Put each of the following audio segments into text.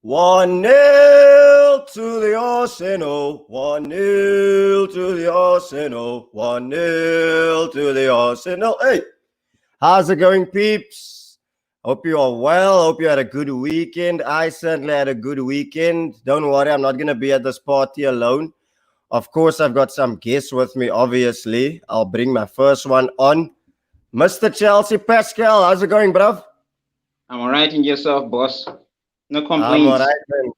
1-0 to the Arsenal. 1-0 to the Arsenal. 1-0 to the Arsenal. Hey, how's it going, peeps? Hope you are well. Hope you had a good weekend. I certainly had a good weekend. Don't worry, I'm not going to be at this party alone. Of course, I've got some guests with me, obviously. I'll bring my first one on. Mr. Chelsea Paschal, how's it going, bruv? I'm all right in yourself, boss. No complaints. I'm all right, man.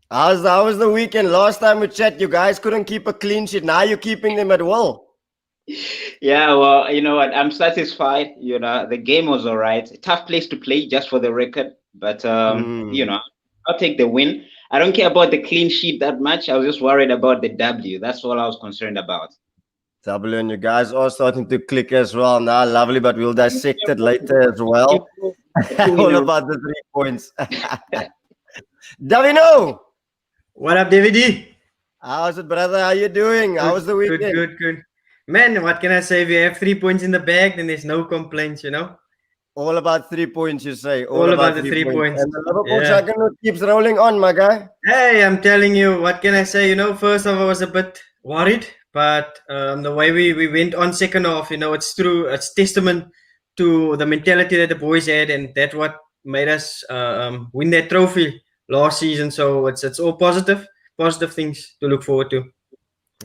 How was the weekend? Last time we chat, you guys couldn't keep a clean sheet. Now you're keeping them at will. Yeah, well, you know what? I'm satisfied. You know, the game was all right. Tough place to play, just for the record. But, you know, I'll take the win. I don't care about the clean sheet that much. I was just worried about the W. That's all I was concerned about. W, and you guys are starting to click as well. Now, lovely, but we'll dissect it later as well. All about the 3 points. Davinno! What up, DVD? How's it, brother? How you doing? How was the weekend? Good. Man, what can I say? If you have 3 points in the bag, then there's no complaints, you know? All about 3 points, you say. All about the 3 points. And the Liverpool juggernaut keeps rolling on, my guy. Hey, I'm telling you, what can I say? You know, first off, I was a bit worried, but the way we went on second half, you know, it's testament to the mentality that the boys had, and that's what made us win that trophy last season. So it's all positive things to look forward to.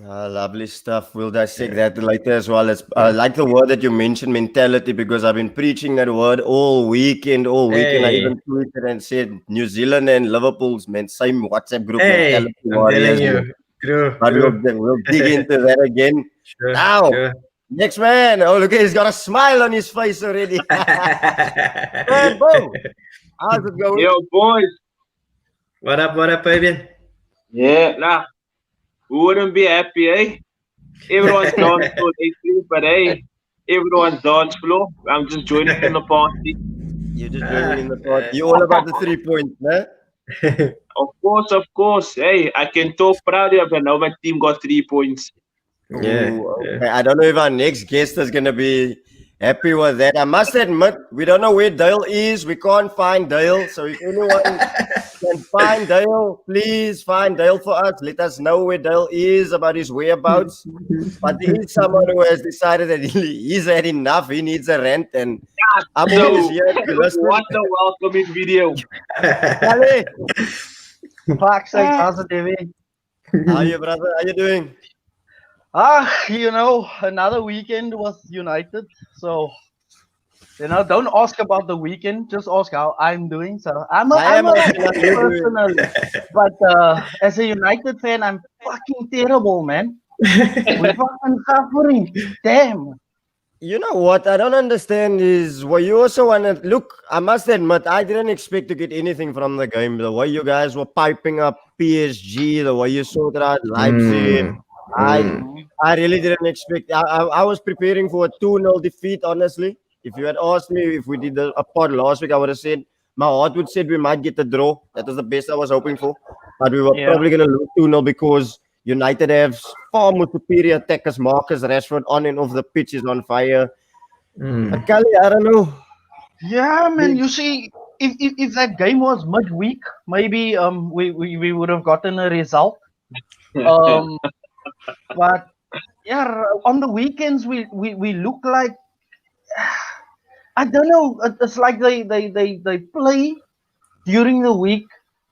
Lovely stuff. We'll dissect that later as well. I like the word that you mentioned, mentality, because I've been preaching that word all weekend. Hey. I even tweeted and said New Zealand and Liverpool's same WhatsApp group. Hey, mentality I'm warriors. telling you. True. But we'll dig into that again. Sure, Now, sure. next man. Oh, look, he's got a smile on his face already. Fabo, how's it going? Yo, boys. What up, Fabian? Yeah, nah. Who wouldn't be happy, eh? Everyone's dance floor lately, but hey, everyone's dance floor. I'm just joining in the party. You're just joining in the party. You're all about the 3 points, man. Of course. Hey, I can talk proudly about now my team got 3 points. Yeah, Ooh, okay. I don't know if our next guest is going to be happy with that. I must admit, we don't know where Dale is. We can't find Dale. So if anyone can find Dale, please find Dale for us. Let us know where Dale is, about his whereabouts. But there is someone who has decided that he's had enough. He needs a rent. And I'm always here to listen. What a welcoming video. Kale, Fuck's sake, how's it, David? how are you, brother? How you doing? You know, another weekend with United. So, you know, don't ask about the weekend. Just ask how I'm doing. So, I'm a personally. But as a United fan, I'm fucking terrible, man. We're fucking suffering. Damn. You know what I don't understand is why you also want to look. I must admit, I didn't expect to get anything from the game. The way you guys were piping up PSG, the way you sorted out Leipzig, I really didn't expect. I was preparing for a 2-0 defeat. Honestly, if you had asked me if we did a pod last week, I would have said my heart would said we might get the draw. That was the best I was hoping for, but we were probably going to lose 2-0 because United have far more superior attackers. Marcus Rashford on and off the pitch is on fire. But Kali, I don't know. Yeah, man. You see, if that game was midweek, maybe we would have gotten a result. But yeah, on the weekends we look like I don't know. It's like they play during the week.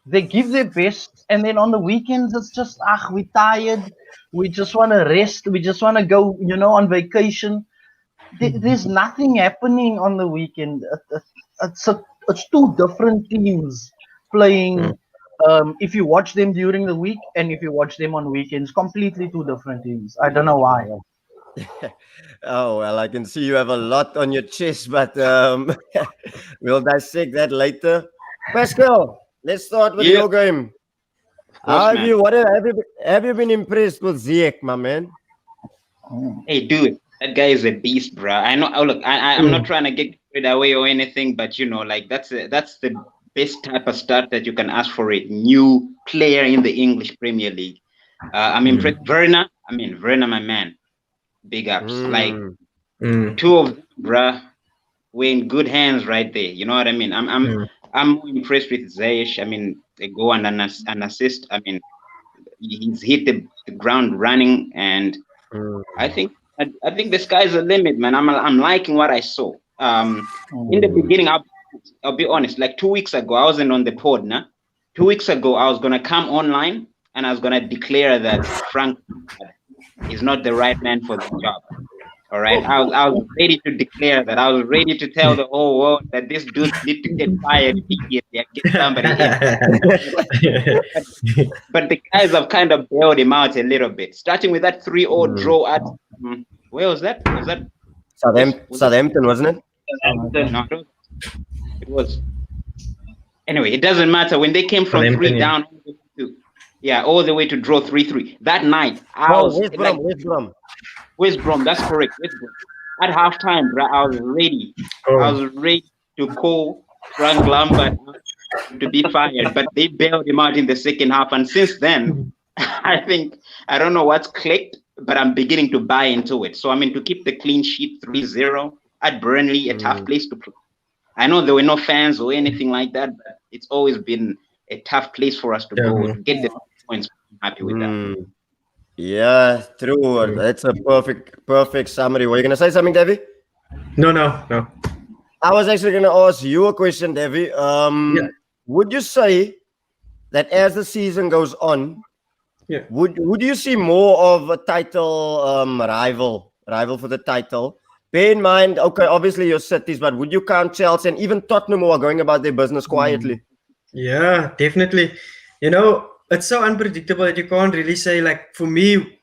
They give their best, and then on the weekends it's just we're tired. We just want to rest. We just want to go, you know, on vacation. There's nothing happening on the weekend. It's two different teams playing. If you watch them during the week and if you watch them on weekends, completely two different teams. I don't know why. Oh, well, I can see you have a lot on your chest, but we'll dissect that later. Paschal, let's start with your game. How have you? Have you been impressed with Ziyech, my man? Hey, dude, that guy is a beast, bro. I know. Oh, look, I'm not trying to get it away or anything, but you know, like that's the best type of start that you can ask for a new player in the English Premier League. I'm impressed. Werner, my man. Big ups. Like two of them, bruh, we're in good hands right there. You know what I mean? I'm I'm more impressed with Ziyech. I mean, a goal and an assist. I mean, he's hit the ground running, and I think the sky's the limit, man. I'm liking what I saw. In the beginning, I'll be honest. Like 2 weeks ago, I wasn't on the pod. Nah? 2 weeks ago, I was gonna come online and I was gonna declare that Frank is not the right man for the job. All right, I was ready to declare that. I was ready to tell the whole world that this dude need to get fired immediately and get somebody in. But the guys have kind of bailed him out a little bit, starting with that 3-0 draw at where was that? Was that Southampton, wasn't it? No, it was. Anyway, it doesn't matter. When they came from 3 down, all the way to draw 3-3. That night, I was West Brom, that's correct. West Brom. At halftime, bro, I was ready. I was ready to call Frank Lampard to be fired, but they bailed him out in the second half. And since then, I don't know what's clicked, but I'm beginning to buy into it. So I mean, to keep the clean sheet 3-0 at Burnley, a tough place to play. I know there were no fans or anything like that, but it's always been a tough place for us to go to get the points. I'm happy with that. Yeah, true. That's a perfect summary. Were you gonna say something, Davy? No. I was actually gonna ask you a question, Davy. Would you say that as the season goes on, would you see more of a title rival for the title? Bear in mind, okay, obviously your cities, but would you count Chelsea and even Tottenham who are going about their business quietly? Yeah, definitely. You know, it's so unpredictable that you can't really say. Like for me,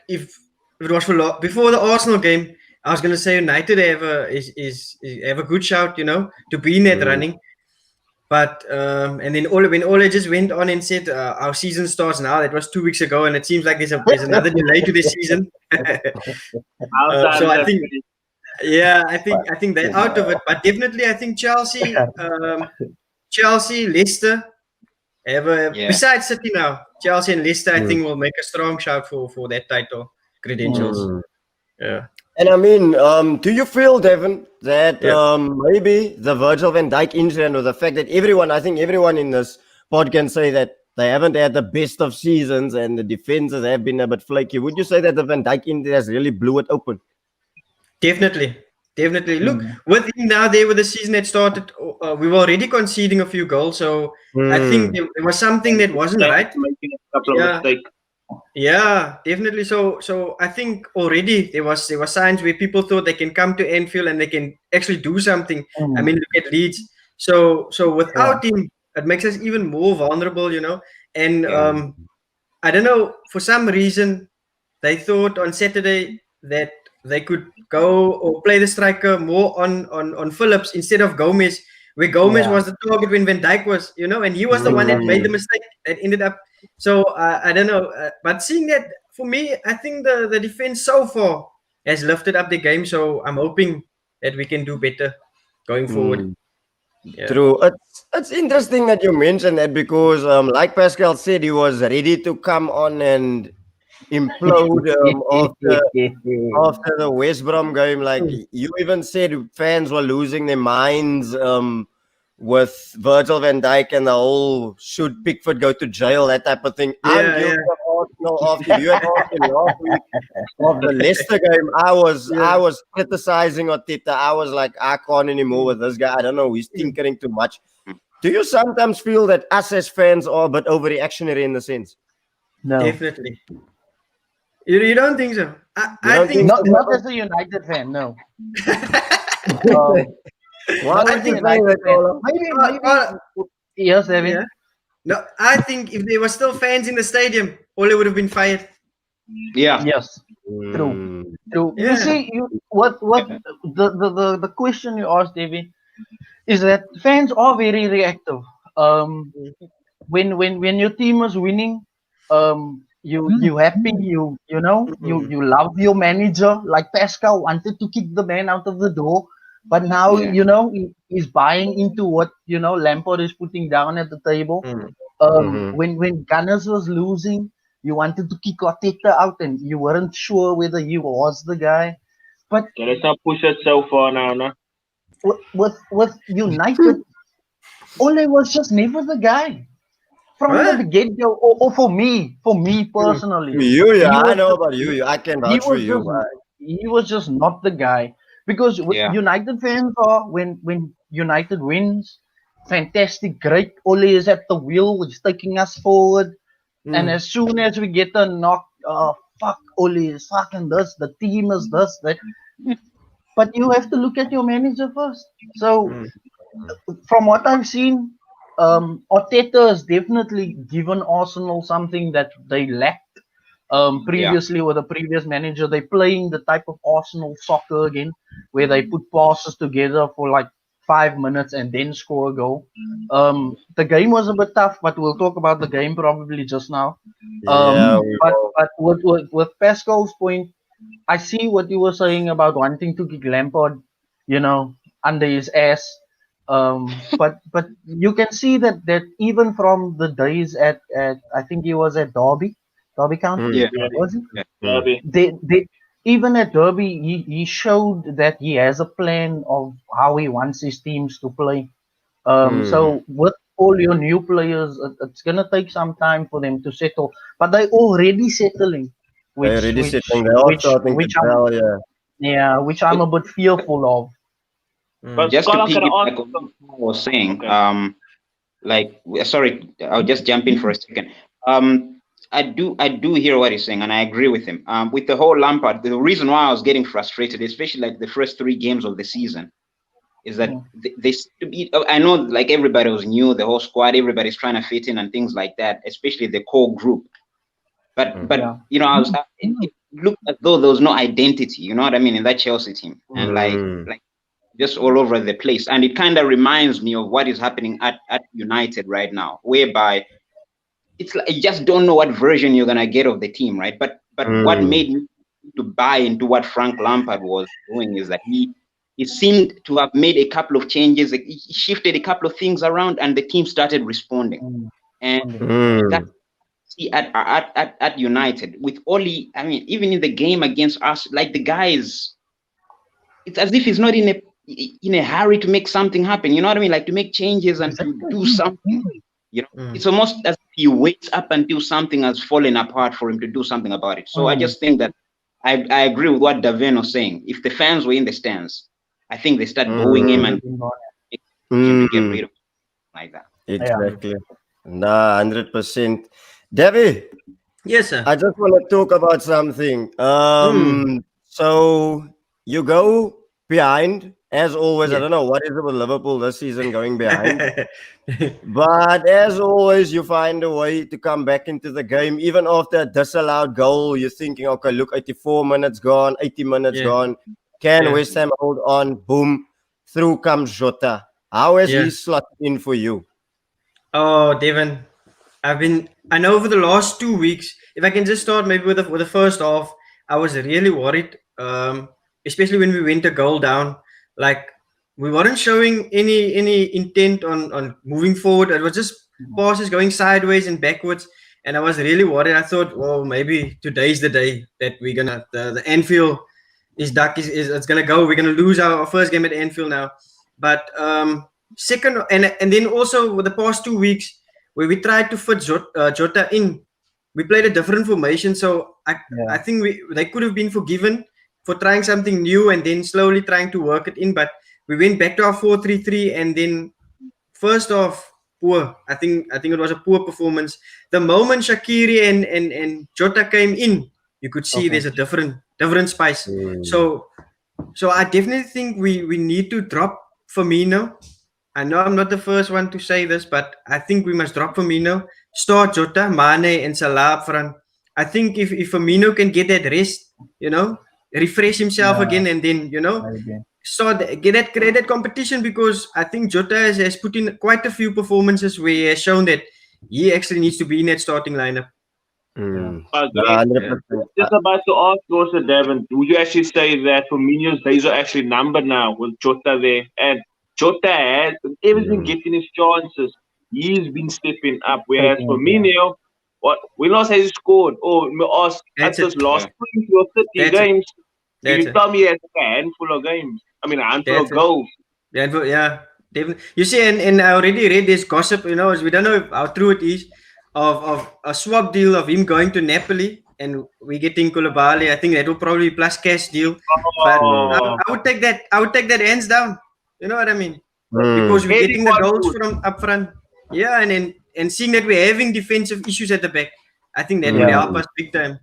if it was before the Arsenal game, I was gonna say United have a good shout, you know, to be in that running. But and then when Ole just went on and said our season starts now. That was 2 weeks ago, and it seems like there's another delay to the season. So I think, I think they're out of it. But definitely, I think Chelsea, Leicester. Besides City now, Chelsea and Leicester, I think will make a strong shout for that title credentials. Yeah. And I mean, do you feel, Devin, that maybe the Virgil van Dijk incident or the fact that I think everyone in this pod can say that they haven't had the best of seasons and the defenses have been a bit flaky. Would you say that the Van Dijk incident has really blew it open? Definitely. Look, with him now there with the season that started, we were already conceding a few goals. So I think there was something that wasn't right. Making a couple of mistakes. Yeah, definitely. So I think already there was signs where people thought they can come to Anfield and they can actually do something. I mean, look at Leeds. So without him, it makes us even more vulnerable, you know. And I don't know, for some reason, they thought on Saturday that they could go or play the striker more on Phillips instead of Gomez, where Gomez was the target when Van Dijk was, you know, and he was the one that made the mistake that ended up. So I don't know, but seeing that, for me, I think the defense so far has lifted up the game. So I'm hoping that we can do better going forward. Yeah. True. It's interesting that you mentioned that because, like Paschal said, he was ready to come on and implode after the West Brom game. Like you even said, fans were losing their minds with Virgil van Dijk and the whole should Pickford go to jail, that type of thing. I'm guilty of Arsenal after you had asked me last week of the Leicester game. I was criticizing Arteta. I was like, I can't anymore with this guy. I don't know, he's tinkering too much. Do you sometimes feel that us as fans are a bit overreactionary in the sense? No, definitely. You don't think so? I think not as a United fan. No. Why would you say that? Maybe. Yes, David. Yeah. No, I think if there were still fans in the stadium, Ole would have been fired. Yeah. Yes. True. Yeah. You see, what the question you asked, David, is that fans are very reactive. When your team is winning, you happy, you love your manager. Like Paschal wanted to kick the man out of the door, but now he's buying into what Lampard is putting down at the table. When Gunners was losing, you wanted to kick Arteta out, and you weren't sure whether he was the guy. But let's not push it so far now, no? With United, Ole was just never the guy from Huh? the get go. Or for me personally, You, yeah, he I was know just, about you. I can he vouch for was you. just he was just not the guy, because Yeah. United fans are, when United wins, fantastic, great. Ole is at the wheel, he's taking us forward. And as soon as we get a knock, fuck, Ole is fucking this, the team is this, that. But you have to look at your manager first. So, from what I've seen, Arteta has definitely given Arsenal something that they lacked Yeah. previously with the previous manager. They're playing the type of Arsenal soccer again, where they put passes together for like 5 minutes and then score a goal. The game was a bit tough, but we'll talk about the game probably just now. Yeah, we will. But with Pascal's point, I see what you were saying about wanting to kick Lampard, under his ass. But you can see that even from the days at I think he was at Derby County, Mm, Yeah. was he? Yeah. mm, They even at Derby, he showed that he has a plan of how he wants his teams to play. mm. So with all your new players, it's gonna take some time for them to settle, but they already settling, They're which already which sitting. They are which starting to which I'm tell, yeah. yeah, which I'm a bit fearful of. But Just to Colin, can I piggyback ask on some? what I was saying, Okay. sorry, I'll just jump in for a second. I do hear what he's saying, and I agree with him. With the whole Lampard, the reason why I was getting frustrated, especially like the first 3 games of the season, is that Mm. they seem to be. I know, like everybody was new, the whole squad, everybody's trying to fit in and things like that, especially the core group. But Mm, Yeah. it looked as though there was no identity. You know what I mean, in that Chelsea team, and mm. like just all over the place. And it kind of reminds me of what is happening at United right now, whereby it's like you just don't know what version you're gonna get of the team, right? But what Mm. made me to buy into what Frank Lampard was doing is that he seemed to have made a couple of changes, like he shifted a couple of things around, and the team started responding. Mm. And that Mm. see at United with Oli, I mean, even in the game against us, like the guys, it's as if he's not in a hurry to make something happen. You know what I mean? Like to make changes and to Exactly. do something. It's almost as if he waits up until something has fallen apart for him to do something about it. So I Mm. just think that I agree with what Davinno was saying. If the fans were in the stands, I think they start booing He him would Mm. and have been gone. make a decision to get Mm. rid of him like that. Yeah. Exactly. Nah, 100%. Devi, Yes, sir. I just want to talk about something. So you go behind, as always. I Yeah. don't know what is it with Liverpool this season going behind. But as always, you find a way to come back into the game. Even after a disallowed goal, you're thinking, okay, look, 84 minutes gone, 80 minutes Yeah. gone. Can Yeah. West Ham hold on? Boom. Through comes Jota. How has Yeah. he slotted in for you? Oh, Devin, I know for the last 2 weeks, if I can just start maybe with the first half, I was really worried, especially when we went a goal down. Like, we weren't showing any intent on moving forward. It was just passes going sideways and backwards. And I was really worried. I thought, well, maybe today's the day that we're gonna the Anfield is duck is it's gonna go. We're gonna lose our first game at Anfield now. But second, and then also with the past 2 weeks where we tried to fit Jota in, we played a different formation. So I think they could have been forgiven for trying something new and then slowly trying to work it in. But we went back to our 4-3-3, and then first off, poor. I think it was a poor performance. The moment Shaqiri and Jota came in, you could see there's a different spice. So I definitely think we need to drop Firmino. I know I'm not the first one to say this, but I think we must drop Firmino, start Jota, Mane, and Salah up front. I think if Firmino can get that rest, refresh himself again, and then start get that competition, because I think Jota has put in quite a few performances where he has shown that he actually needs to be in that starting lineup. Okay. Nah, 100%. Just about to ask also, Devin, would you actually say that Firmino's days are actually numbered now with Jota there? And Jota has, ever been getting his chances, he's been stepping up. Whereas Firmino, when last has he scored? Oh, me ask at That's this it. last 20 or 30 That's it. games, That's you it. tell me he has a handful of games. I mean, a handful of That's it. goals. Yeah, Definitely. You see, and I already read this gossip. You know, we don't know how true it is of a swap deal of him going to Napoli and we getting Koulibaly. I think that will probably be plus cash deal. But Oh, I would take that. I would take that hands down. You know what I mean? Because Mm. we're getting the anyone goals would. from up front. Yeah, and seeing that we're having defensive issues at the back, I think that would Yeah. help us big time.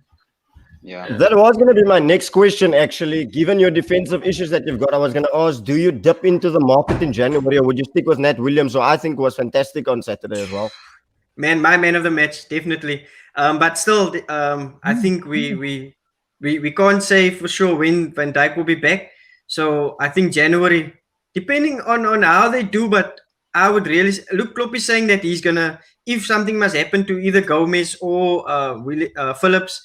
Yeah. That was going to be my next question, actually. Given your defensive issues that you've got, I was going to ask, do you dip into the market in January or would you stick with Nat Williams, who I think was fantastic on Saturday as well? Man, my man of the match, definitely. But still, I think we can't say for sure when Van Dijk will be back. So I think January, depending on how they do. But I would really look. Klopp is saying that he's gonna, if something must happen to either Gomez or Phillips,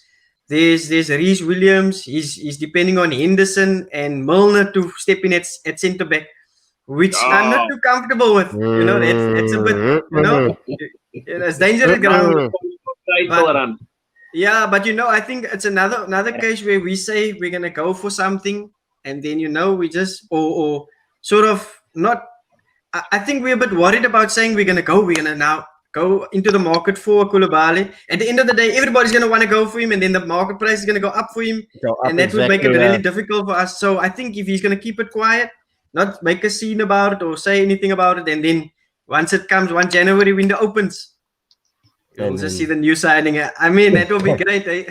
there's Reece Williams. He's depending on Henderson and Milner to step in at centre back, which I'm not too comfortable with. You know, that's a bit, you know. It's dangerous ground. Cycle run. Yeah, but you know, I think it's another case where we say we're gonna go for something, and then you know we just or sort of not. I think we're a bit worried about saying we're gonna now go into the market for Koulibaly. At the end of the day, everybody's gonna want to go for him, and then the market price is gonna go up for him, Go up, and that would make it exactly, really difficult for us. So I think if he's gonna keep it quiet, not make a scene about it or say anything about it, and then once it comes, 1 January window opens, you'll And just then- see the new signing. I mean, that will be great, eh?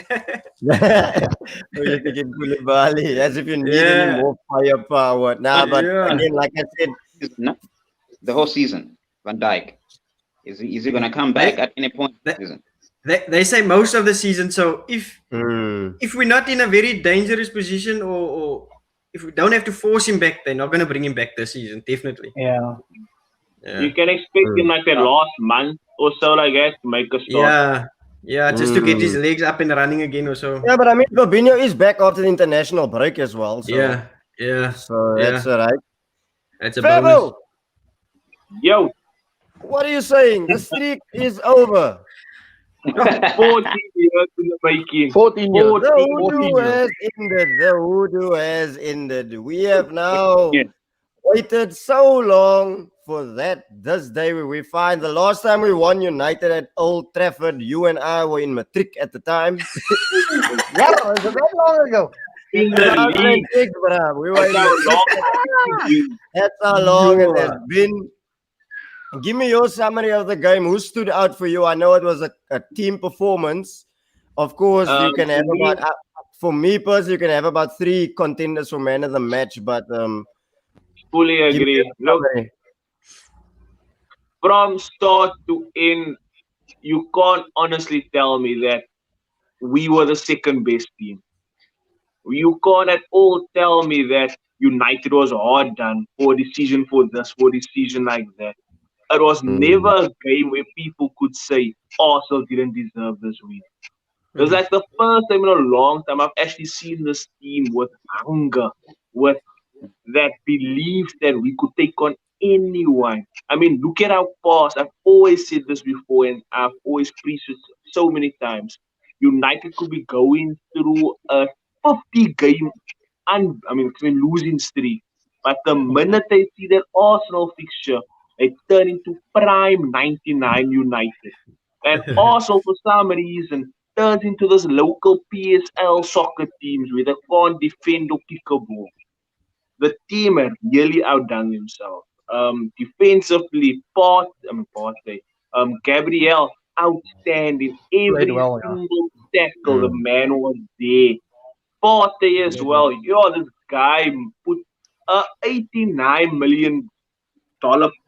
You're thinking Koulibaly, as if you need any Yeah. more firepower. Nah, but Yeah. again, like I said, No, the whole season. Van Dijk. Is he gonna come back at any point this season? They say most of the season. So if mm, if we're not in a very dangerous position or if we don't have to force him back, they're not going to bring him back this season. Definitely. Yeah. You can expect in like the last month or so, like that, to make a start. Yeah, just to get his legs up and running again or so. yeah, but I mean, Fabinho is back after the international break as well. So, Yeah. so that's all right. That's a bonus. Fabo, Yo, what are you saying? The streak is over. 14 years in the making. 14 years. The 14 hoodoo has ended. The hoodoo has ended. We have now Yeah. waited so long for this day where we find the last time we won United at Old Trafford. You and I were in matric at the time. Yeah, it was that long ago. In the league. 2006, bruh. We were in That's how matric. long That's how long it has Yeah. been. Give me your summary of the game. Who stood out for you? I know it was a team performance. Of course, you can have for me- about for me personally, you can have about 3 contenders for man of the match. But fully give me agree. your Look, summary. from start to end, you can't honestly tell me that we were the second best team. You can't at all tell me that United was hard done for a decision for this, for a decision like that. It was never a game where people could say Arsenal didn't deserve this win. It was like the first time in a long time I've actually seen this team with hunger, with that belief that we could take on anyone. I mean, look at our past. I've always said this before and I've always preached it so many times. United could be going through a 50 game losing streak. But the minute they see that Arsenal fixture, they turn into prime 99 United. And Arsenal, for some reason, turns into this local PSL soccer teams where they can't defend or kick a ball. The team had really outdone himself. Defensively, Gabriel, outstanding. Every well, yeah. single tackle, the man was there. Partey as well. Yo, this guy put a $89 million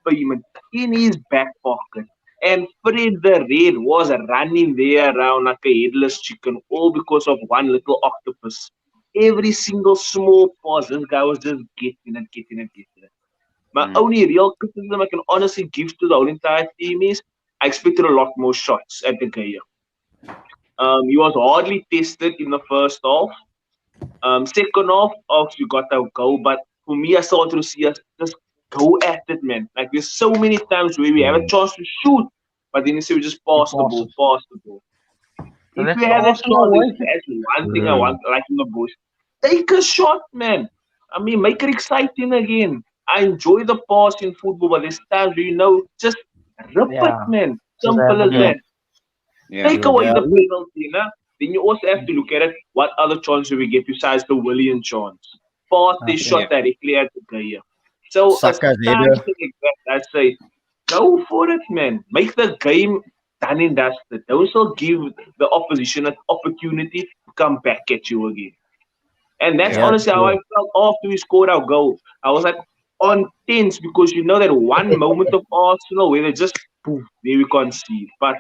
payment in his back pocket. And Fred the Red was running there around like a headless chicken, all because of one little octopus. Every single small pass, this guy was just getting it. My only real criticism I can honestly give to the whole entire team is I expected a lot more shots at the game. He was hardly tested in the first half. Second half, obviously got our goal, but for me, I started to see us just go at it, man. Like there's so many times where we have a chance to shoot, but then you say we just pass the ball. So If that's we have a Arsenal shot, way. that's one thing I want, like in the boys. Take a shot, man. I mean, make it exciting again. I enjoy the pass in football, but there's times where, just rip it, man. Simple as that. Take away the penalty, nah? Then you also have to look at it. What other chance do we get besides the Willian chance? Pass this shot directly at the player. So Saka's times header. like that, I say, go for it, man. Make the game done and dusted. Don't still give the opposition an opportunity to come back at you again. And that's honestly how I felt after we scored our goal. I was like on tense because you know that one moment of Arsenal where they just poof, there we concede. But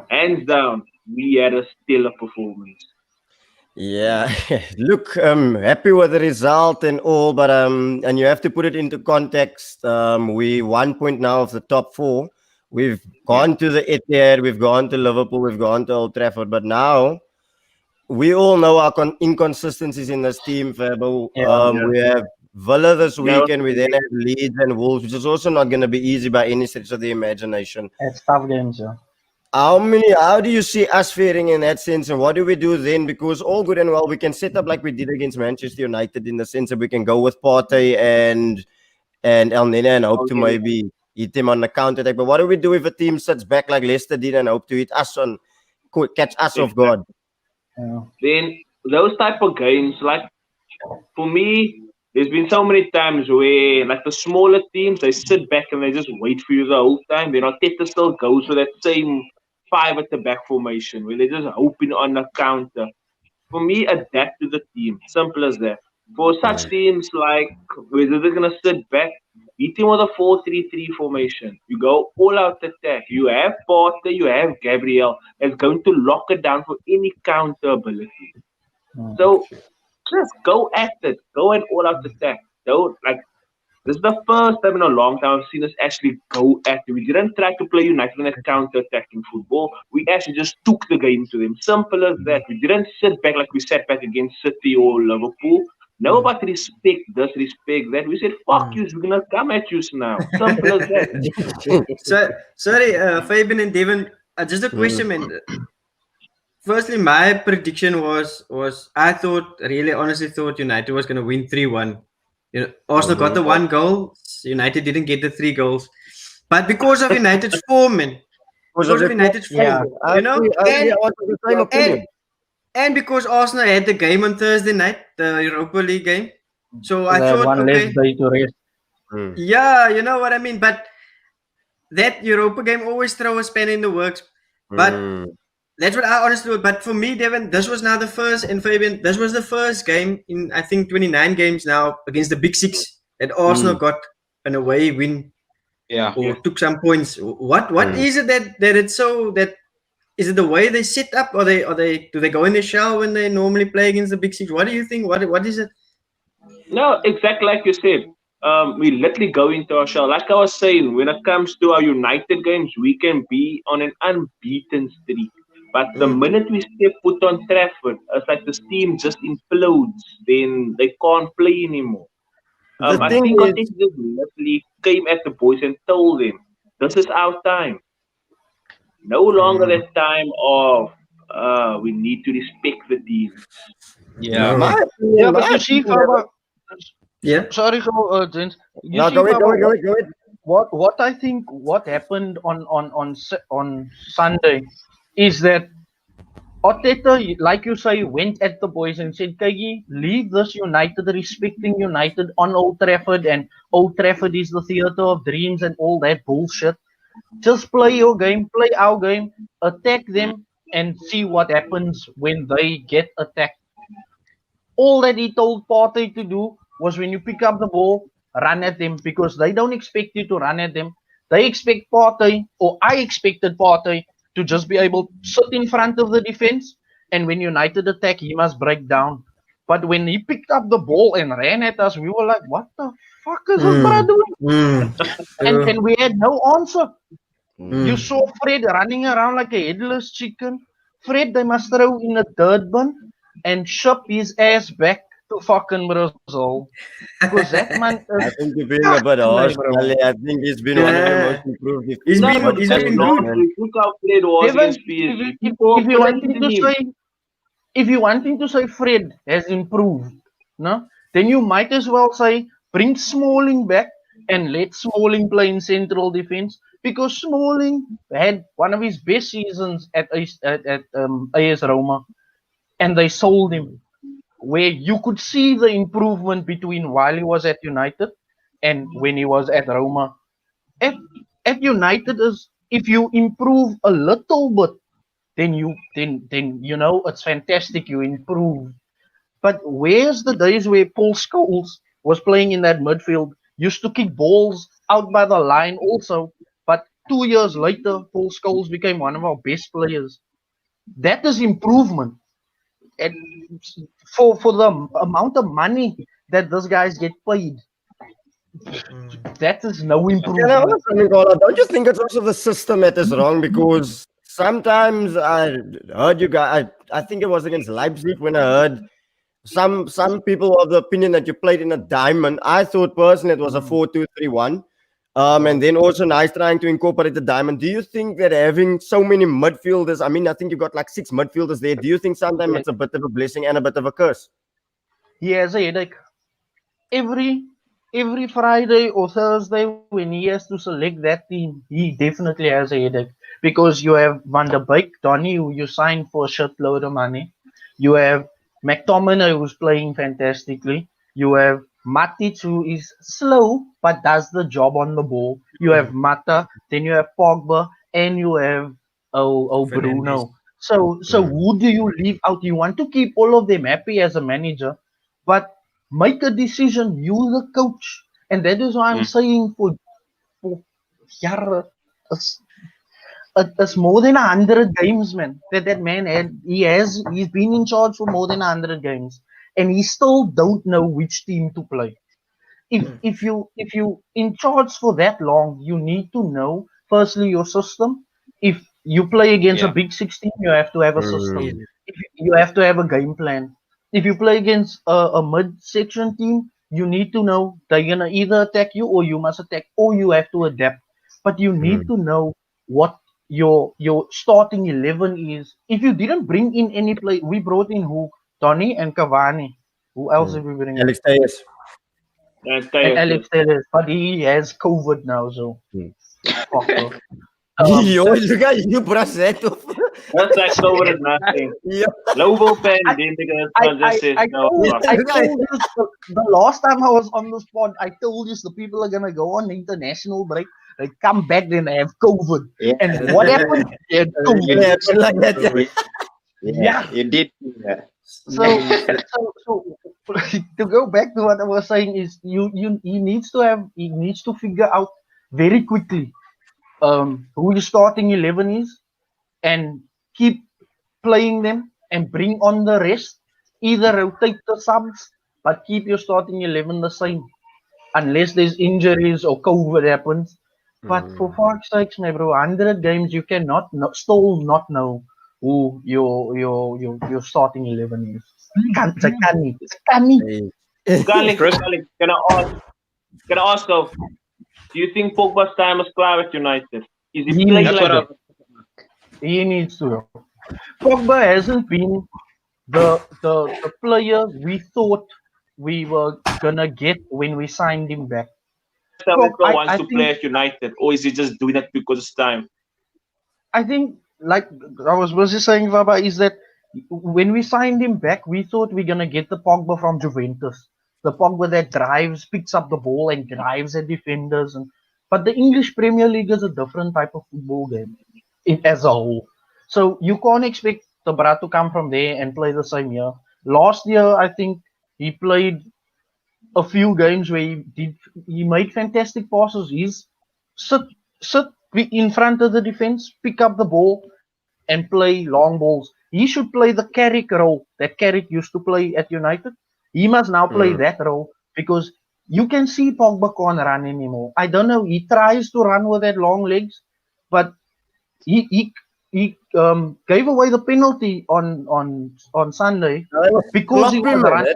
hands down, we had a stellar performance. Yeah, look, happy with the result and all, but and you have to put it into context. We 1 point now of the top four. We've gone to the Etihad, we've gone to Liverpool, we've gone to Old Trafford, but now we all know our inconsistencies in this team, Fabo. We have Villa this weekend, we then have Leeds and Wolves, which is also not going to be easy by any stretch of the imagination. It's tough games, yeah. How do you see us faring in that sense, and what do we do then? Because all good and well, we can set up like we did against Manchester United in the sense that we can go with Partey and El Nene and hope to maybe hit him on the counter attack. But what do we do if a team sits back like Leicester did and hope to hit us catch us off guard? Then those type of games, like for me, there's been so many times where like the smaller teams they sit back and they just wait for you the whole time. Arteta still goes with that same 5 at the back formation where they're just hoping on a counter. For me, adapt to the team. Simple as that. For such teams like whether they're gonna sit back, beat him with a 4-3-3 formation. You go all out attack. You have Porter, you have Gabriel. It's going to lock it down for any counter ability. So just go at it. Go and all out attack. Don't this is the first time in a long time I've seen us actually go at it. We didn't try to play United in a counter-attacking football. We actually just took the game to them. Simple as that. We didn't sit back like we sat back against City or Liverpool. Nobody respect this, respect that. We said, fuck you, we're going to come at you now. Simple as that. So, sorry, Fabian and Devin, just a question, man. Firstly, my prediction was I honestly thought United was going to win 3-1. Arsenal got the 1 goal. United didn't get the 3 goals. But because of United's form, man. Because of United's form. And because Arsenal had the game on Thursday night, the Europa League game. So I thought, one less day to rest. Yeah, you know what I mean. But that Europa game always throws a spanner in the works. But that's what I honestly thought. But for me, Devin, this was now the first, and Fabian, this was the first game in, I think, 29 games now against the Big Six that Arsenal got an away win. Or took some points. What is it that it's so that is it the way they sit up, or do they go in the shell when they normally play against the Big Six? What do you think? What is it? No, exactly like you said. We literally go into our shell. Like I was saying, when it comes to our United games, we can be on an unbeaten streak. But the minute we step foot on Trafford, it's like this team just implodes. Then they can't play anymore. I think I just literally came at the boys and told them, this is our time. No longer that time of we need to respect the team. But you see, Fabo, sorry, gents. Go ahead. What I think what happened on Sunday is that Arteta, like you say, went at the boys and said, Kagi, leave this United, respecting United on Old Trafford, and Old Trafford is the theatre of dreams and all that bullshit. Just play your game, play our game, attack them, and see what happens when they get attacked. All that he told Partey to do was when you pick up the ball, run at them, because they don't expect you to run at them. They expect Partey, or I expected Partey, to just be able to sit in front of the defense, and when United attack, he must break down. But when he picked up the ball and ran at us, we were like, what the fuck is this brother doing? And we had no answer. You saw Fred running around like a headless chicken. Fred, they must throw in a dirt bin and ship his ass back to fucking Brazil. Because that man I think you're being a bit harsh, Ali. I think he's been one of the most improved. He's been good. Look how Fred was against PSG. If you wanting to say Fred has improved, no, then you might as well say bring Smalling back and let Smalling play in central defense because Smalling had one of his best seasons at AS Roma, and they sold him where you could see the improvement between while he was at United and when he was at Roma. At, at United is if you improve a little bit, then you know it's fantastic. You improve. But where's the days where Paul Scholes was playing in that midfield, used to kick balls out by the line also, but 2 years later, Paul Scholes became one of our best players. That is improvement. And for the amount of money that those guys get paid, that is no You know, improvement. don't you think it's also the system that is wrong? Because sometimes I heard you guys, I think it was against Leipzig when I heard some people of the opinion that you played in a diamond. I thought personally it was a 4-2-3-1. And then also nice trying to incorporate the diamond. Do you think that having so many midfielders, I mean, I think you've got like 6 midfielders there. Do you think sometimes it's a bit of a blessing and a bit of a curse? He has a headache. Every Friday or Thursday when he has to select that team, he definitely has a headache because you have Van der Beek, Donny, who you signed for a shitload of money. You have McTominay, who's playing fantastically. You have Matic, who is slow but does the job on the ball. You have Mata, then you have Pogba, and you have Bruno. So who do you leave out? You want to keep all of them happy as a manager, but make a decision. You the coach, and that is why I'm saying for jaren, it's more than 100 games, man. That man had. He's been in charge for more than 100 games, and he still don't know which team to play. If you in charge for that long, you need to know firstly your system. If you play against a big 16, you have to have a system. You have to have a game plan. If you play against a mid-section team, you need to know they're gonna either attack you or you must attack, or you have to adapt. But you need to know what your starting 11 is. If you didn't bring in any play, we brought in who? Tony and Cavani. Who else did we bring in? Alex Telles. And Alex Telles, but he has COVID now, so fuck off. Yo, you brush that off. That's like over is nothing. Yeah. Global pandemic is just says I no. told you the last time I was on the spot, I told you the people are gonna go on international break. They come back, then they have COVID. Yeah. And what happened? They had COVID. It happened like that. Yeah, you did. Yeah. So to go back to what I was saying is he needs to figure out very quickly who your starting 11 is and keep playing them and bring on the rest. Either rotate the subs but keep your starting 11 the same unless there's injuries or COVID happens. But for fuck's sakes, my bro, 100 games you cannot still not know who your starting 11 is. It's canny. Carlise, can I ask though, do you think Pogba's time is clear at United? Is he playing like that? He needs to. Pogba hasn't been the player we thought we were gonna get when we signed him back. Pogba wants to play at United, or is he just doing it because it's time? I think, like I was just saying, Faba, is that when we signed him back, we thought we're gonna get the Pogba from Juventus, the Pogba that drives, picks up the ball, and drives at defenders. But the English Premier League is a different type of football game as a whole. So you can't expect the Brat to come from there and play the same year. Last year, I think he played a few games where he made fantastic passes. He's sit in front of the defense, pick up the ball, and play long balls. He should play the Carrick role that Carrick used to play at United. He must now play that role because you can see Pogba can't run anymore. I don't know. He tries to run with that long legs, but he gave away the penalty on Sunday because he was running.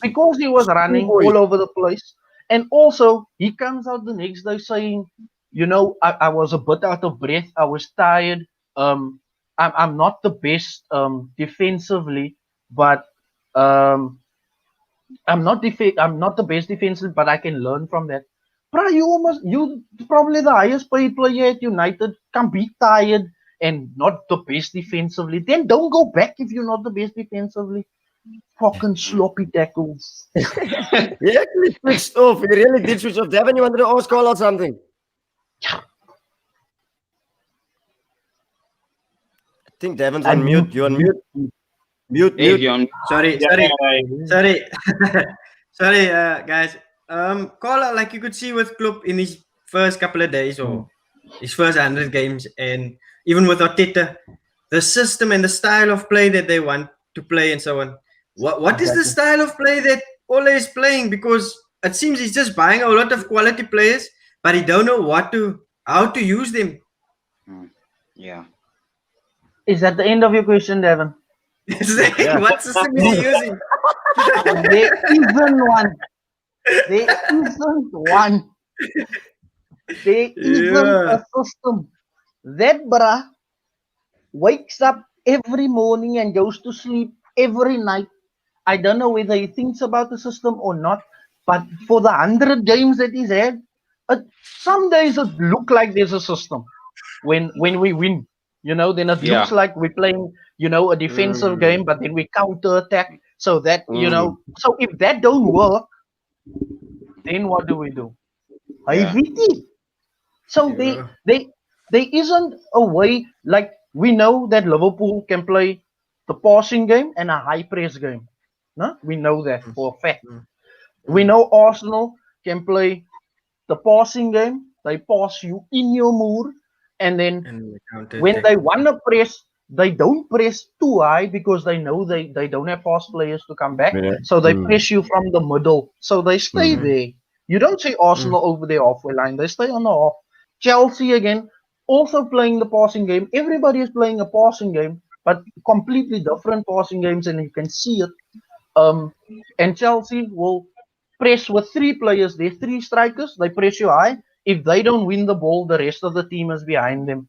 Because he was running all over the place, and also he comes out the next day saying, "You know, I was a bit out of breath. I was tired. I'm not the best defensively, but I'm not the best defensive, but I can learn from that. Bro, you probably the highest paid player at United, can be tired and not the best defensively. Then don't go back if you're not the best defensively. Fucking sloppy tackles. He actually switched off. He really did switch off. Davin, you wanted to ask Carl or something? I think Davin's on mute. You on mute? Mute. Sorry, Yeah. sorry, guys. Carl, like you could see with Klopp in his first couple of days or his first 100 games, and even with Arteta, the system and the style of play that they want to play and so on. What is the style of play that Ole is playing? Because it seems he's just buying a lot of quality players, but he don't know how to use them. Yeah. Is that the end of your question, Davin? What system is he using? There isn't one. There isn't one. There isn't a system. That bruh wakes up every morning and goes to sleep every night. I don't know whether he thinks about the system or not, but for the 100 games that he's had, some days it look like there's a system when we win. Then it looks like we're playing, a defensive game, but then we counter attack. So that so if that don't work, then what do we do? IVT. So there isn't a way, like we know that Liverpool can play the passing game and a high press game. No? We know that for a fact. We know Arsenal can play the passing game. They pass you in your mood, and then when they want to press, they don't press too high because they know they don't have fast players to come back. So they press you from the middle. So they stay there. You don't see Arsenal over the halfway line. They stay on the half. Chelsea again, also playing the passing game. Everybody is playing a passing game, but completely different passing games, and you can see it. And Chelsea will press with 3 players. There's 3 strikers. They press you high. If they don't win the ball, the rest of the team is behind them.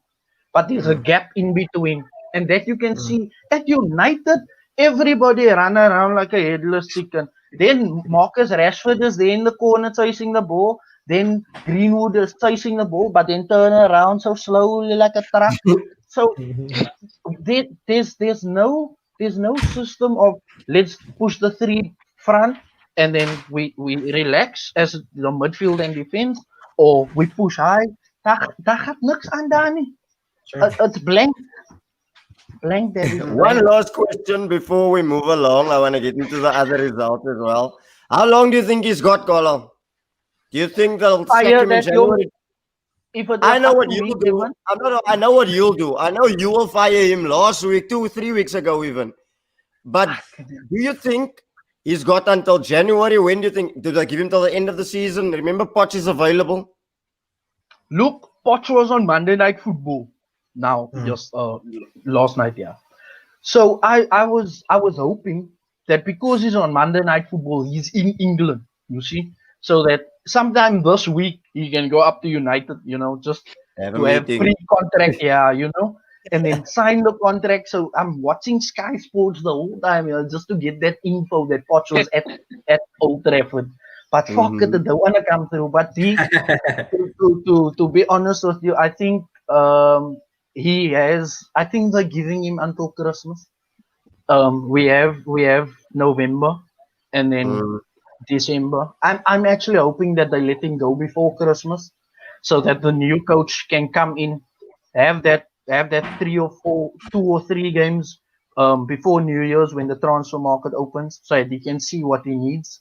But there's a gap in between. And that you can see at United, everybody run around like a headless chicken. Then Marcus Rashford is there in the corner chasing the ball. Then Greenwood is chasing the ball, but then turn around so slowly like a truck. So there's no system of let's push the 3 front and then we relax as the midfield and defense, or we push high. Daar gaat niks aan daar nie. It's blank. Blank, that is One last question before we move along. I want to get into the other results as well. How long do you think he's got, Carlo? Do you think they'll sack him in January? I know what you'll do. I know what you'll do. I know you will fire him last week, 2-3 weeks ago even. But do you think he's got until January? When do you think? Do they give him till the end of the season? Remember, Poch is available. Look, Poch was on Monday Night Football. Now, just last night, yeah. So I was hoping that because he's on Monday Night Football, he's in England. You see, so that sometime this week he can go up to United. Just to have free contract, and then sign the contract. So I'm watching Sky Sports the whole time, just to get that info that Poch was at Old Trafford. But fuck it, they don't want to come through. But to be honest with you, I think he has. I think they're giving him until Christmas. We have November, and then December. I'm actually hoping that they let him go before Christmas, so that the new coach can come in, have that 2 or 3 games before New Year's when the transfer market opens, so that he can see what he needs,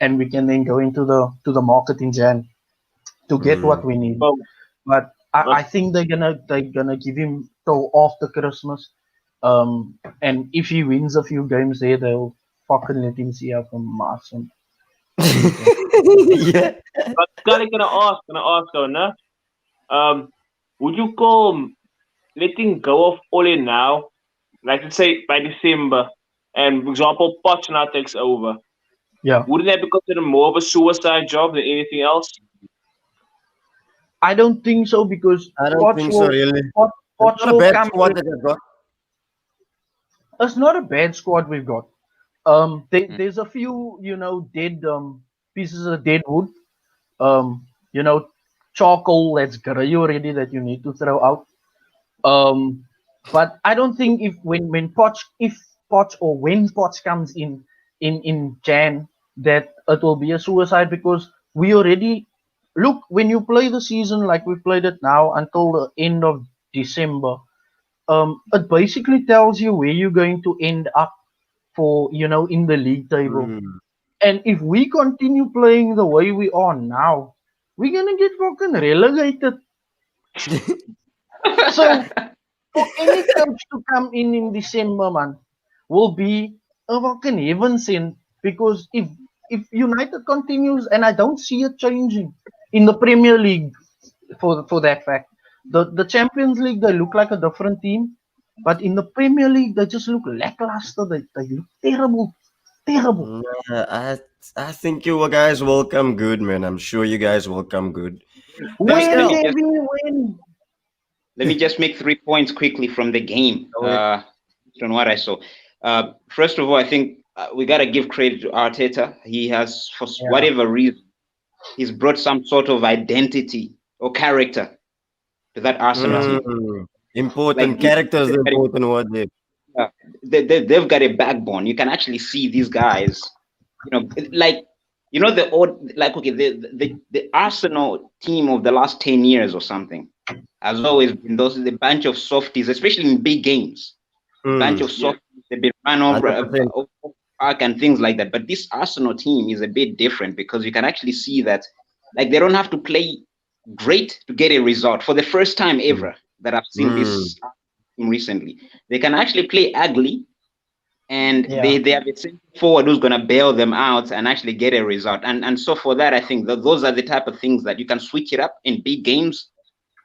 and we can then go into the market in Jan to get what we need. But I think they're gonna give him till after Christmas. And if he wins a few games there, they'll fucking let him see out from March. Yeah. But Scully, can I ask though, no? Would you call letting go of Ole now, like let's say by December, and for example, Poch now takes over? Yeah. Wouldn't that be considered more of a suicide job than anything else? I don't think so, because I don't think so, really. Poch Not a will bad come squad in. that they've got. It's not a bad squad we've got. There's a few, dead pieces of dead wood, um, you know, charcoal that's gray already that you need to throw out. Um, but I don't think if Poch or when Poch comes in Jan, that it will be a suicide, because we already look, when you play the season like we played it now until the end of December. It basically tells you where you're going to end up for, in the league table. Mm. And if we continue playing the way we are now, we're gonna get fucking relegated. So for any coach to come in December, man, will be a fucking heaven sent, because if United continues, and I don't see it changing in the Premier League, for that fact, the Champions League, they look like a different team, but in the Premier League they just look lackluster. They look terrible, terrible. I think you guys will come good, man. I'm sure you guys will come good. Let me let When, me just Davy, when? let me just make 3 points quickly from the game. On what I saw. First of all, I think we gotta give credit to Arteta. He has, for whatever reason, he's brought some sort of identity or character to that Arsenal team. Important Like characters, the important word there. they've got a backbone. You can actually see these guys. Like the old, like, okay, the Arsenal team of the last 10 years or something has always been the bunch of softies, especially in big games. Bunch of softies. They've been run over 100%. park and things like that. But this Arsenal team is a bit different, because you can actually see that, like, they don't have to play great to get a result. For the first time ever that I've seen this team recently, they can actually play ugly, and they have a centre forward who's going to bail them out and actually get a result. And so for that, I think that those are the type of things that you can switch it up in big games.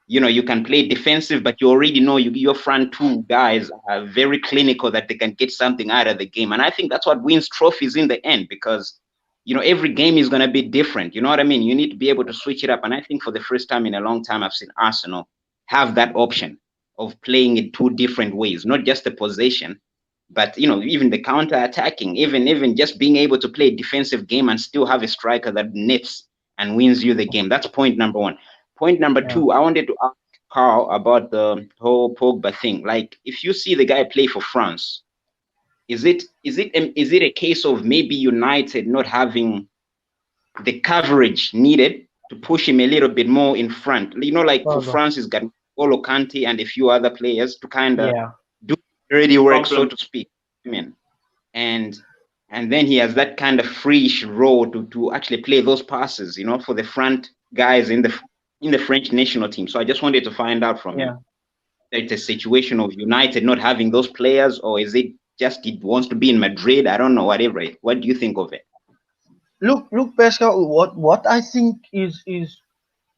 You can play defensive, but you already know your front two guys are very clinical, that they can get something out of the game. And I think that's what wins trophies in the end, because every game is going to be different. You know what I mean? You need to be able to switch it up. And I think for the first time in a long time, I've seen Arsenal have that option of playing it two different ways, not just the possession, but even the counter attacking, even just being able to play a defensive game and still have a striker that nets and wins you the game. That's point number one. Point number two, I wanted to ask Carl about the whole Pogba thing. Like, if you see the guy play for France, is it a case of maybe United not having the coverage needed to push him a little bit more in front? Like, for France, he's got N'Golo Kante and a few other players to kind of do dirty work, so to speak. And then he has that kind of free role to actually play those passes, for the front guys in the French national team. So I just wanted to find out from him. It's a situation of United not having those players, or is it just he wants to be in Madrid? I don't know, whatever. What do you think of it? Look, Paschal. What I think is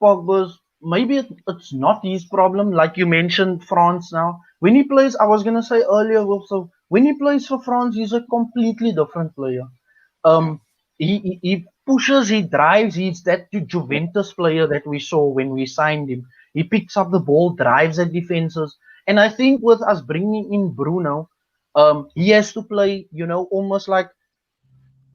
Pogba's, maybe it's not his problem. Like you mentioned, France now. When he plays, I was gonna say earlier also, when he plays for France, he's a completely different player. He pushes, he drives. He's that Juventus player that we saw when we signed him. He picks up the ball, drives at defenses, and I think with us bringing in Bruno, he has to play, almost like,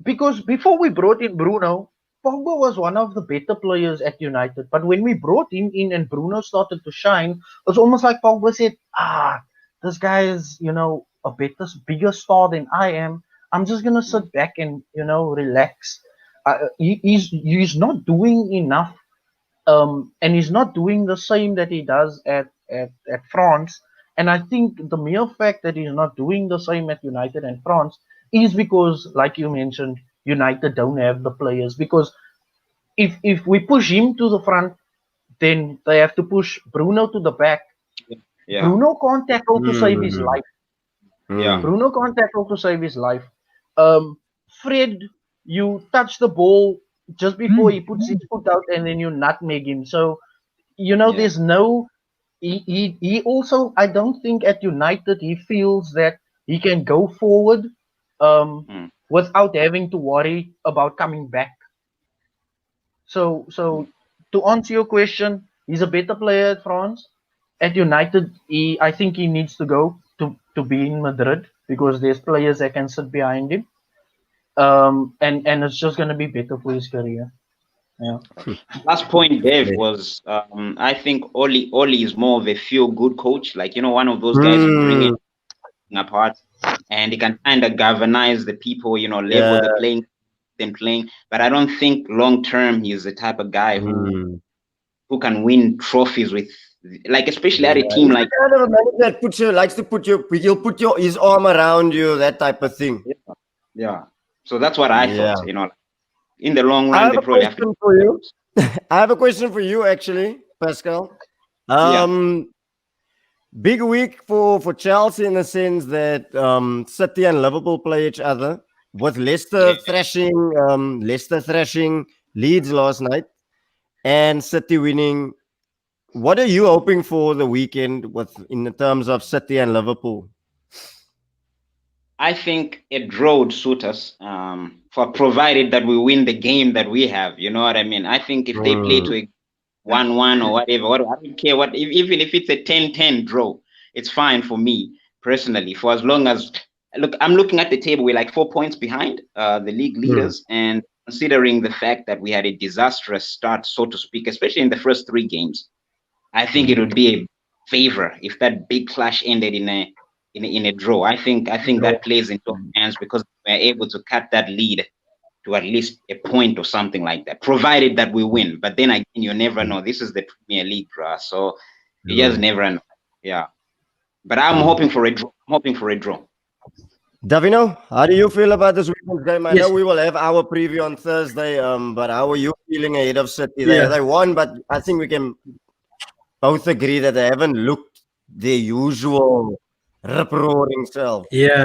because before we brought in Bruno, Pogba was one of the better players at United. But when we brought him in and Bruno started to shine, it was almost like Pogba said, this guy is, a bigger star than I am. I'm just going to sit back and, relax. He's not doing enough. And he's not doing the same that he does at France. And I think the mere fact that he's not doing the same at United and France is because, like you mentioned, United don't have the players. Because if we push him to the front, then they have to push Bruno to the back. Bruno can't tackle to save his life. Bruno can't tackle to save his life. Fred, you touch the ball just before he puts his foot out, and then you nutmeg him. So, there's no. He also, I don't think at United he feels that he can go forward without having to worry about coming back. So to answer your question, he's a better player at France. At United, I think he needs to go to be in Madrid, because there's players that can sit behind him. And it's just gonna be better for his career. Yeah. Last point, Dave, was I think Oli is more of a feel good coach, like one of those guys who bring it apart, and he can kind of galvanize the people, level the playing, them playing. But I don't think long term he's the type of guy who can win trophies with, like, especially at a team like. Kind of a man that likes to put his arm around you, that type of thing. Yeah. So that's what I thought. In the long I run, have they a probably have question to. for you. I have a question for you, actually, Pascal. Big week for Chelsea in the sense that City and Liverpool play each other. With Leicester thrashing Leeds last night, and City winning. What are you hoping for the weekend in terms of City and Liverpool? I think a draw would suit us, for provided that we win the game that we have. You know what I mean? I think if they play to a 1-1 or whatever, I don't care even if it's a 10-10 draw, it's fine for me personally. For as long as, look, I'm looking at the table, we're like 4 points behind the league leaders, and considering the fact that we had a disastrous start, so to speak, especially in the first 3 games, I think it would be a favor if that big clash ended in a draw. I think that plays into our hands because we're able to cut that lead to at least a point or something like that, provided that we win. But then again, you never know. This is the Premier League, bro. So you just never know. Yeah. But I'm hoping for a draw. Davinno, how do you feel about this weekend's game? I know we will have our preview on Thursday, but how are you feeling ahead of City? They won, but I think we can both agree that they haven't looked their usual rip-roaring self. Yeah.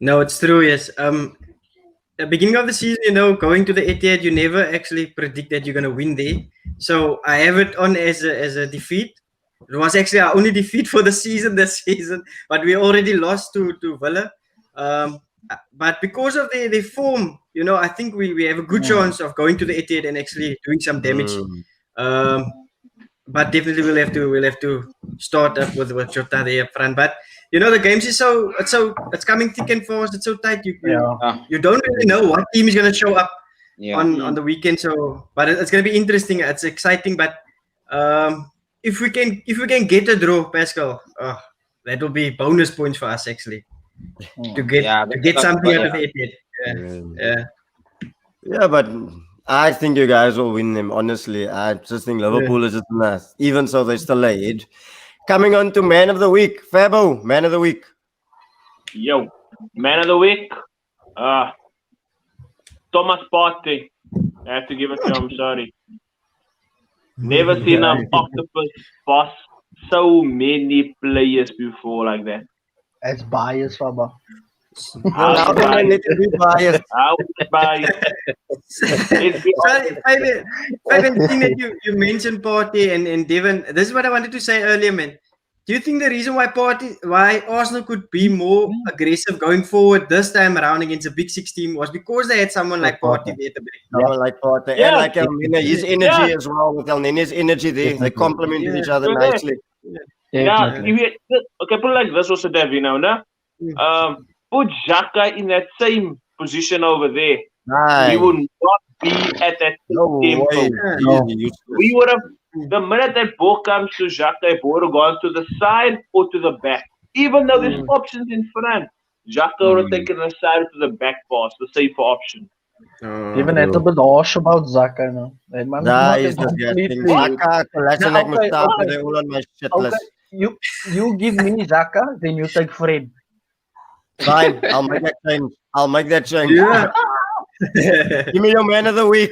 No, it's true. Yes. At the beginning of the season, going to the Etihad, you never actually predict that you're going to win there. So I have it on as a defeat. It was actually our only defeat for the season this season, but we already lost to Villa. But because of their form, I think we have a good chance of going to the Etihad and actually doing some damage. But definitely we'll have to start up with Jota there up front. But the games is it's coming thick and fast. It's so tight. You don't really know what team is going to show up on the weekend. So, but it's going to be interesting. It's exciting. But if we can get a draw, Paschal, that will be bonus points for us actually to get something out of it. Yeah, but I think you guys will win them. Honestly, I just think Liverpool is just nice. Even so, they're still ahead. Coming on to Man of the Week, Fabo, Man of the Week. Yo, Man of the Week. Thomas Partey. I have to give it to him. Sorry. Never seen an octopus boss so many players before like that. It's biased, Fabo. How can I let you be biased? How biased? I think that you mentioned Partey and Devon. This is what I wanted to say earlier, man. Do you think the reason why Arsenal could be more aggressive going forward this time around against a Big Six team was because they had someone like Partey there at the back? Someone like Partey and like El Nene, his energy as well. With El Nene's energy there, they complement each other nicely. Yeah, okay, put it like this also, Davinno, no? Put Xhaka in that same position over there. Nice. We would not be at that tempo. We would have, the minute that ball comes to Xhaka, it would have gone to the side or to the back. Even though there's options in front, Xhaka would have taken the side to the back pass, the safer option. Even net a bit harsh about Xhaka, no? He's disgusting. Xhaka, Kolasinac, Mustafa, they're all on my shit list. You give me Xhaka, then you take Fred. Fine, I'll make that change. Yeah. Give me your Man of the Week.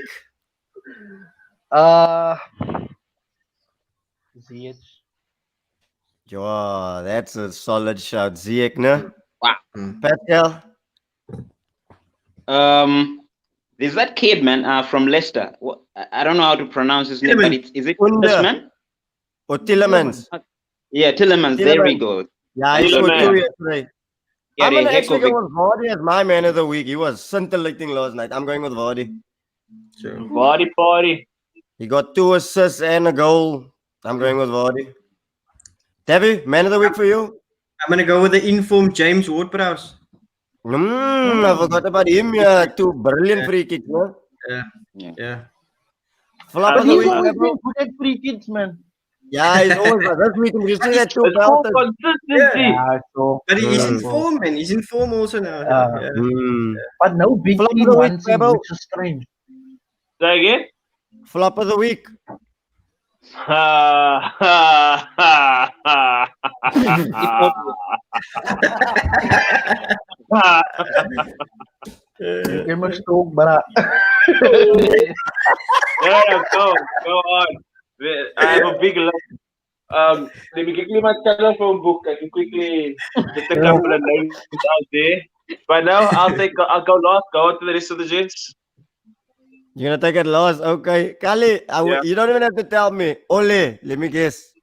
Ziyech. Yeah, that's a solid shout. Ziyech, no? Wow. Pascal? There's that kid, man, from Leicester. I don't know how to pronounce his name, but is it this man? Or Tillemans? Yeah, Tillemans. There we go. Yeah, he scored 2 yesterday. I'm going to actually go with Vardy as my Man of the Week. He was scintillating last night. I'm going with Vardy. Sure. Vardy. He got 2 assists and a goal. I'm going with Vardy. Debbie, Man of the Week for you? I'm going to go with the informed James Ward-Prowse. I forgot about him. Yeah, 2 brilliant free kicks. Huh? Yeah. Flop But of the he's week. always Fabo. been good at free kicks, man. Yeah, he's always like this week. You see that 2 It's called belters. consistency. Yeah, so. But he's in Mm. form, man. He's in form also now. Yeah. But no big Flop of team the week, wants him, Fabo. which is strange. Say again? Flop of the week. Ha, ha, ha, ha, ha. You can much talk, but Yeah, go on. I have a big list. Let me quickly my telephone book. I can quickly get a couple of names out there. But now I'll go last. Go on to the rest of the gents. You're gonna take it last. Okay. Kali, Yeah. you don't even have to tell me. Ole, let me guess.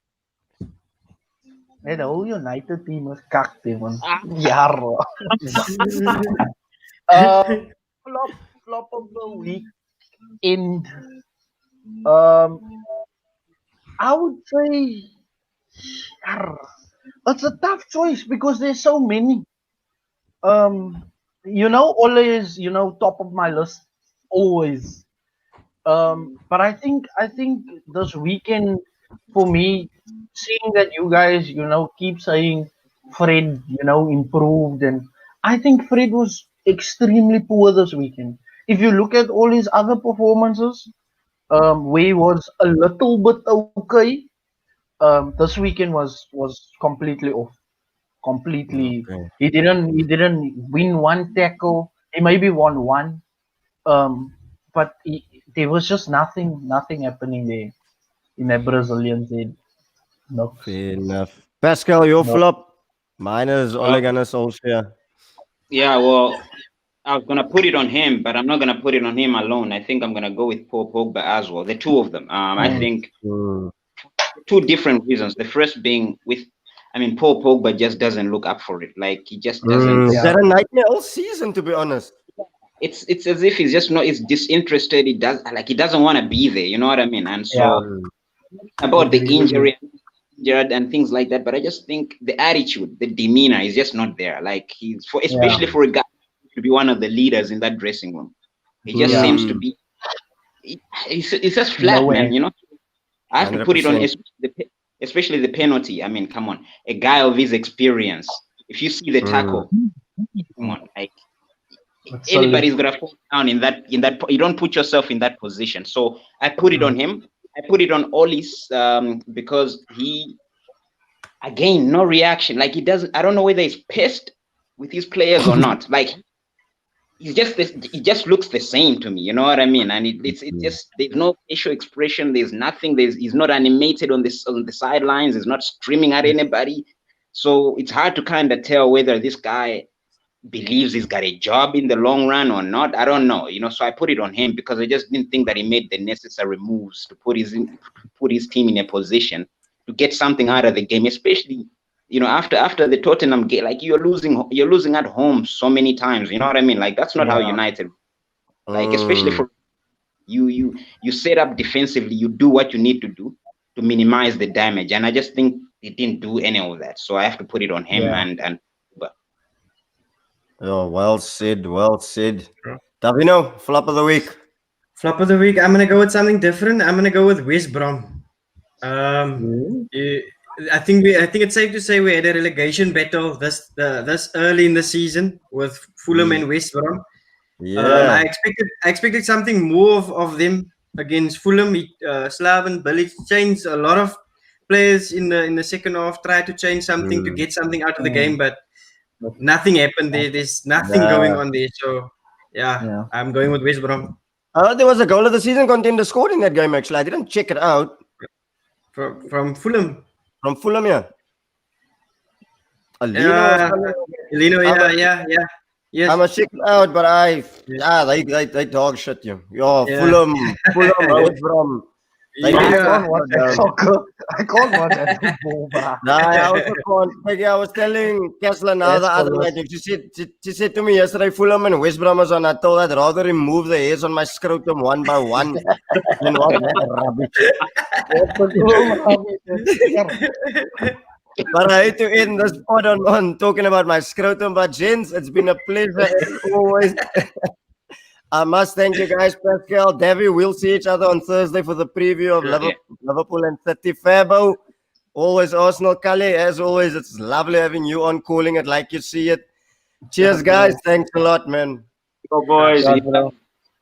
the whole United team is kacked, man. Jaro. Flop of the week. And I would say it's a tough choice because there's so many. Ole is top of my list always. But I think this weekend for me, seeing that you guys keep saying Fred improved, and I think Fred was extremely poor this weekend. If you look at all his other performances, where he was a little bit okay, this weekend was completely off. Completely, Okay. he didn't win one tackle. He maybe won one, but there was just nothing happening there in that Brazilian side. No. Fair enough. Paschal, your No. flop. Mine is Ole Gunnar Solskjaer. Yeah, well, I was gonna put it on him, but I'm not gonna put it on him alone. I think I'm gonna go with Paul Pogba as well. The two of them. I think Mm. 2 different reasons. The first being Paul Pogba just doesn't look up for it. Like he just doesn't. Is that a nightmare all season, to be honest? It's as if he's just not. He's disinterested. He doesn't want to be there. You know what I mean? And so about the injured and things like that. But I just think the attitude, the demeanor is just not there. Like especially for a guy to be one of the leaders in that dressing room. He just seems to be. It's just flat, man. You know. I have to put it on, 100%. especially the penalty. I mean, come on, a guy of his experience. If you see the tackle, come on, like anybody's gonna fall down in that. You don't put yourself in that position. So I put it on him. I put it on Ollie's because he, again, no reaction. Like he doesn't. I don't know whether he's pissed with his players or not. Like he just looks the same to me. You know what I mean? And it's just there's no facial expression. There's nothing. He's not animated on the sidelines. He's not screaming at anybody. So it's hard to kind of tell whether this guy believes he's got a job in the long run or not. I don't know. So I put it on him because I just didn't think that he made the necessary moves to put his team in a position to get something out of the game, especially after the Tottenham game. Like you're losing at home so many times. You know what I mean? Like that's not how United. Like especially for you set up defensively. You do what you need to do to minimize the damage, and I just think he didn't do any of that. So I have to put it on him and. Oh, well said. Well said. Davinno, flop of the week. Flop of the week. I'm gonna go with something different. I'm gonna go with West Brom. I think it's safe to say we had a relegation battle this early in the season with Fulham and West Brom. Yeah. I expected something more of them against Fulham. Slaven Bilic changed a lot of players in the second half. Tried to change something to get something out of the game, but nothing happened there. There's nothing going on there. So I'm going with West Brom. There was a goal of the season contender scored in that game. Actually, I didn't check it out. From Fulham. From Fulham, yeah. Lino, yeah. Yes. I must check it out, but they dog shit you. Fulham, West Brom. I can't watch that soccer. I can't watch that football. I also can't. I was telling Kessler now the other night. She said to me yesterday, Fulham and West Brom was on. I told her I'd rather remove the hairs on my scrotum one by one than watch that rubbish. But I hate to end this pod on talking about my scrotum. But gents, it's been a pleasure as always. I must thank you guys, Paschal, Davi. We'll see each other on Thursday for the preview of Liverpool and City. Fabo, always Arsenal, Kale. As always, it's lovely having you on, calling it like you see it. Cheers, guys. Thanks a lot, man. Go boys. Right, bro.